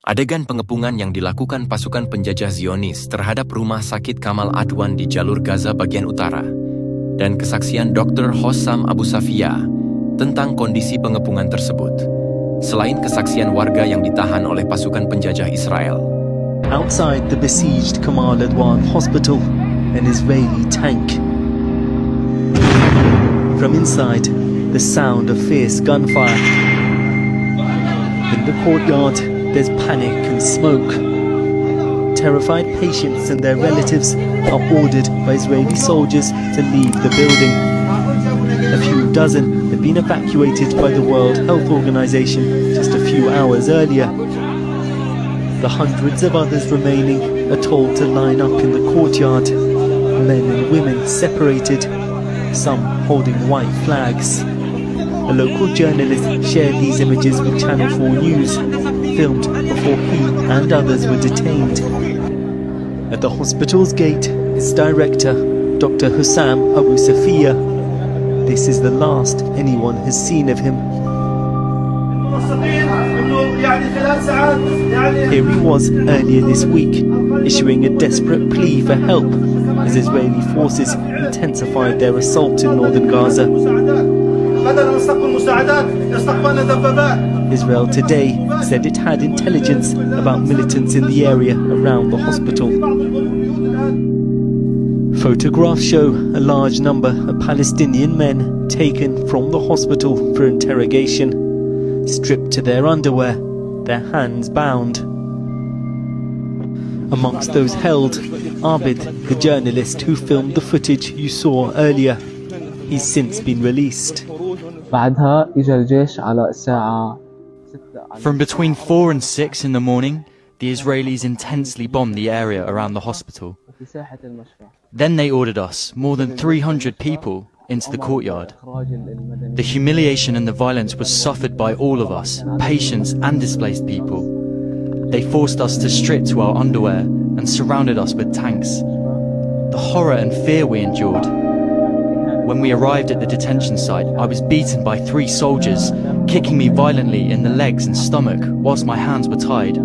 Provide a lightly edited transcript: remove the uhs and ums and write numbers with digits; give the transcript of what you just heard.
Adegan pengepungan yang dilakukan pasukan penjajah Zionis terhadap Rumah Sakit Kamal Adwan di Jalur Gaza bagian Utara, dan kesaksian Dr. Hossam Abu Safiya tentang kondisi pengepungan tersebut, selain kesaksian warga yang ditahan oleh pasukan penjajah Israel. Outside the besieged Kamal Adwan hospital, an Israeli tank. From inside, the sound of fierce gunfire. In the courtyard, there's panic and smoke. Terrified patients and their relatives are ordered by Israeli soldiers to leave the building. A few dozen had been evacuated by the World Health Organization just a few hours earlier. The hundreds of others remaining are told to line up in the courtyard, men and women separated, some holding white flags. A local journalist shared these images with Channel 4 News, filmed before he and others were detained. At the hospital's gate, its director, Dr. Hossam Abu Safiya. This is the last anyone has seen of him. Here he was earlier this week, issuing a desperate plea for help as Israeli forces intensified their assault in northern Gaza. Israel today said it had intelligence about militants in the area around the hospital. Photographs show a large number of Palestinian men taken from the hospital for interrogation, stripped to their underwear, their hands bound. Amongst those held, Abid, the journalist who filmed the footage you saw earlier. He's since been released. From between 4 and 6 in the morning, the Israelis intensely bombed the area around the hospital. Then they ordered us, more than 300 people, into the courtyard. The humiliation and the violence was suffered by all of us, patients and displaced people. They forced us to strip to our underwear and surrounded us with tanks. The horror and fear we endured. When we arrived at the detention site, I was beaten by 3 soldiers, kicking me violently in the legs and stomach whilst my hands were tied.